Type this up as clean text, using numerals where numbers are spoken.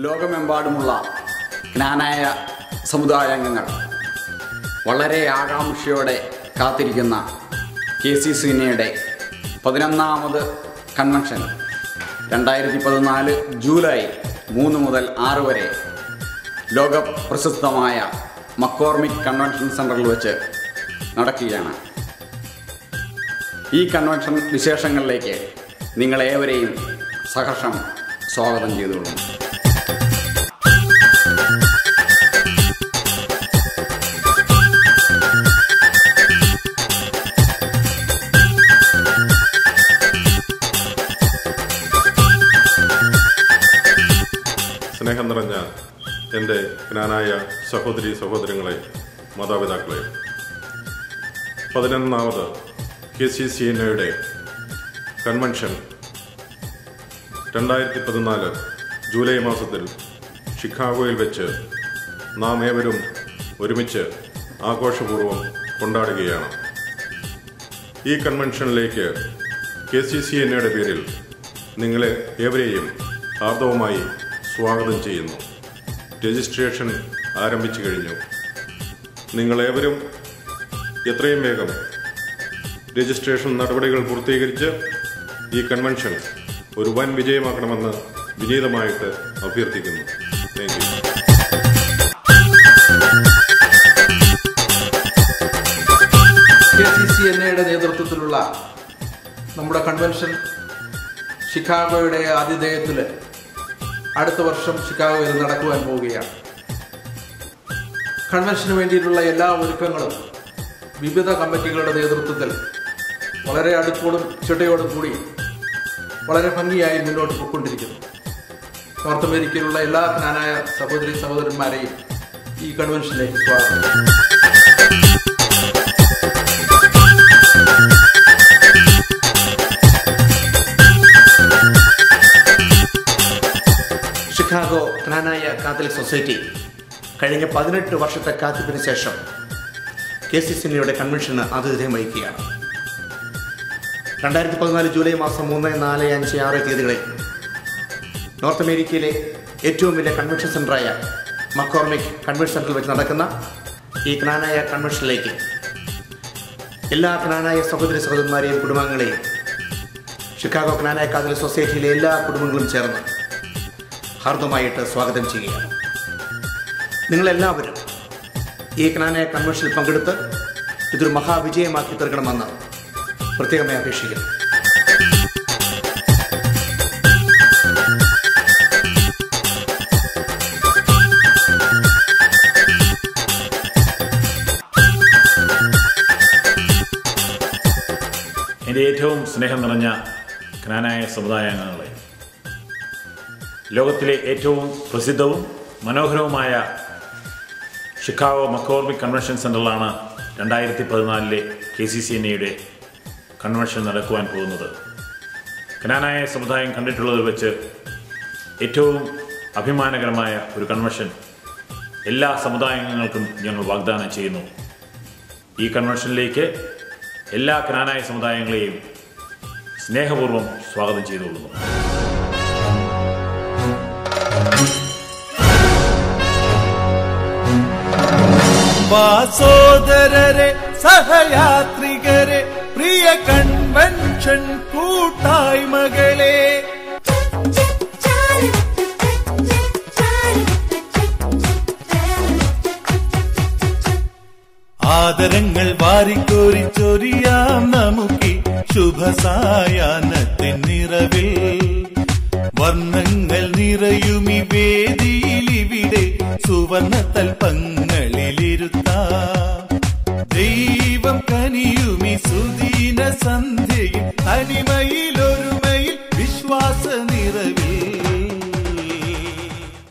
ലോകമെമ്പാടുമുള്ള ജ്ഞാനായ സമുദായാംഗങ്ങൾ വളരെ ആകാംക്ഷയോടെ കാത്തിരിക്കുന്ന KCCNയുടെ 11ാമത് കൺവെൻഷൻ 2014 ജൂലൈ 3 മുതൽ 6 വരെ ലോക പ്രസിദ്ധമായ മക്കോർമിക് കൺവെൻഷൻ സെൻ്ററിൽ വെച്ച് നടക്കുകയാണ്. ഈ കൺവെൻഷൻ വിശേഷങ്ങളിലേക്ക് നിങ്ങളേവരെയും സഹർഷം സ്വാഗതം ചെയ്തുകൊള്ളുന്നു. സ്നേഹം നിറഞ്ഞ എൻ്റെ ജ്ഞാനായ സഹോദരി സഹോദരങ്ങളെ, മാതാപിതാക്കളെ, 11ാമത് KCCNയുടെ കൺവെൻഷൻ 2014 ജൂലൈ മാസത്തിൽ ഷിക്കാഗോയിൽ വെച്ച് നാം ഏവരും ഒരുമിച്ച് ആഘോഷപൂർവ്വം കൊണ്ടാടുകയാണ്. ഈ കൺവെൻഷനിലേക്ക് KCCNയുടെ പേരിൽ നിങ്ങളെ ഏവരെയും ഹാർദവമായി സ്വാഗതം ചെയ്യുന്നു. രജിസ്ട്രേഷൻ ആരംഭിച്ചു കഴിഞ്ഞു. നിങ്ങളേവരും എത്രയും വേഗം രജിസ്ട്രേഷൻ നടപടികൾ പൂർത്തീകരിച്ച് ഈ കൺവെൻഷൻ ഒരു വൻ വിജയമാക്കണമെന്ന് വിനീതമായിട്ട് അഭ്യർത്ഥിക്കുന്നു. Thank you. KCCNയുടെ നേതൃത്വത്തിലുള്ള നമ്മുടെ കൺവെൻഷൻ ഷിക്കാഗോയുടെ ആതിഥേയത്തിൽ അടുത്ത വർഷം ഷിക്കാഗോയിൽ നടക്കുവാൻ പോവുകയാണ്. കൺവെൻഷന് വേണ്ടിയിട്ടുള്ള എല്ലാ ഒരുക്കങ്ങളും വിവിധ കമ്മിറ്റികളുടെ നേതൃത്വത്തിൽ വളരെ അടുപ്പോടും ചിട്ടയോടും കൂടി വളരെ ഭംഗിയായി മുന്നോട്ട് പോയിക്കൊണ്ടിരിക്കുന്നു. നോർത്ത് അമേരിക്കയിലുള്ള എല്ലാ ജ്ഞാനായ സഹോദരി സഹോദരന്മാരെയും ഈ കൺവെൻഷനിലേക്ക് സ്വാഗതം. ഷിക്കാഗോ ജ്ഞാനായ കാത്തലിക് സൊസൈറ്റി കഴിഞ്ഞ 18 വർഷത്തെ കാത്തിപ്പിന് ശേഷം KCCNയുടെ കൺവെൻഷന് ആതിഥ്യം വഹിക്കുകയാണ്. 2014 ജൂലൈ മാസം 3, 4, 5, 6 തീയതികളിൽ നോർത്ത് അമേരിക്കയിലെ ഏറ്റവും വലിയ കൺവെൻഷൻ സെൻ്ററായ മക്കോർമിക് കൺവെൻഷൻ സെൻ്ററിൽ വെച്ച് നടക്കുന്ന ഈ ജ്ഞാനായ കൺവെൻഷനിലേക്ക് എല്ലാ ജ്ഞാനായ സഹോദരി സഹോദരന്മാരെയും കുടുംബാംഗങ്ങളെയും ഷിക്കാഗോ ജ്ഞാനായ കാത്തലിക് സൊസൈറ്റിയിലെ എല്ലാ കുടുംബങ്ങളും ചേർന്ന് ഹാർദമായിട്ട് സ്വാഗതം ചെയ്യുകയാണ്. നിങ്ങളെല്ലാവരും ഈ ജ്ഞാനായ കൺവെൻഷനിൽ പങ്കെടുത്ത് ഇതൊരു മഹാവിജയമാക്കി തീർക്കണമെന്ന് പ്രത്യേകമായി അപേക്ഷിക്കുന്നു. എൻ്റെ ഏറ്റവും സ്നേഹം നിറഞ്ഞ ജ്ഞാനായ സമുദായാംഗങ്ങളെ, ലോകത്തിലെ ഏറ്റവും പ്രസിദ്ധവും മനോഹരവുമായ ഷിക്കാഗോ മക്കോർമിക് കൺവെൻഷൻ സെൻ്ററിലാണ് 2014 KCCNയുടെ കൺവെൻഷൻ നടക്കുവാൻ പോകുന്നത്. ജ്ഞാനായ സമുദായം കണ്ടിട്ടുള്ളതിൽ വെച്ച് ഏറ്റവും അഭിമാനകരമായ ഒരു കൺവെൻഷൻ എല്ലാ സമുദായാംഗങ്ങൾക്കും ഞങ്ങൾ വാഗ്ദാനം ചെയ്യുന്നു. ഈ കൺവെൻഷനിലേക്ക് എല്ലാ ജ്ഞാനായ സമുദായങ്ങളെയും സ്നേഹപൂർവ്വം സ്വാഗതം ചെയ്തുകൊള്ളുന്നു. സോദരരെ, സഹയാത്രികരെ, പ്രിയ കൺവെൻഷൻ കൂട്ടായ്മകളെ, ആദരങ്ങൾ വാരിക്കോരി ചൊരിയാം നമുക്കി ശുഭസായാഹ്നത്തിൻ നിറവിൽ. വർണ്ണങ്ങൾ നിറയുമി വേദിയിൽ ഇവിടെ സുവർണ തൽപ്പങ്ങളിലിരുത്താം. ദൈവം കനിയുമി സുദീന സന്ധ്യയിൽ തനിമയിലൊരു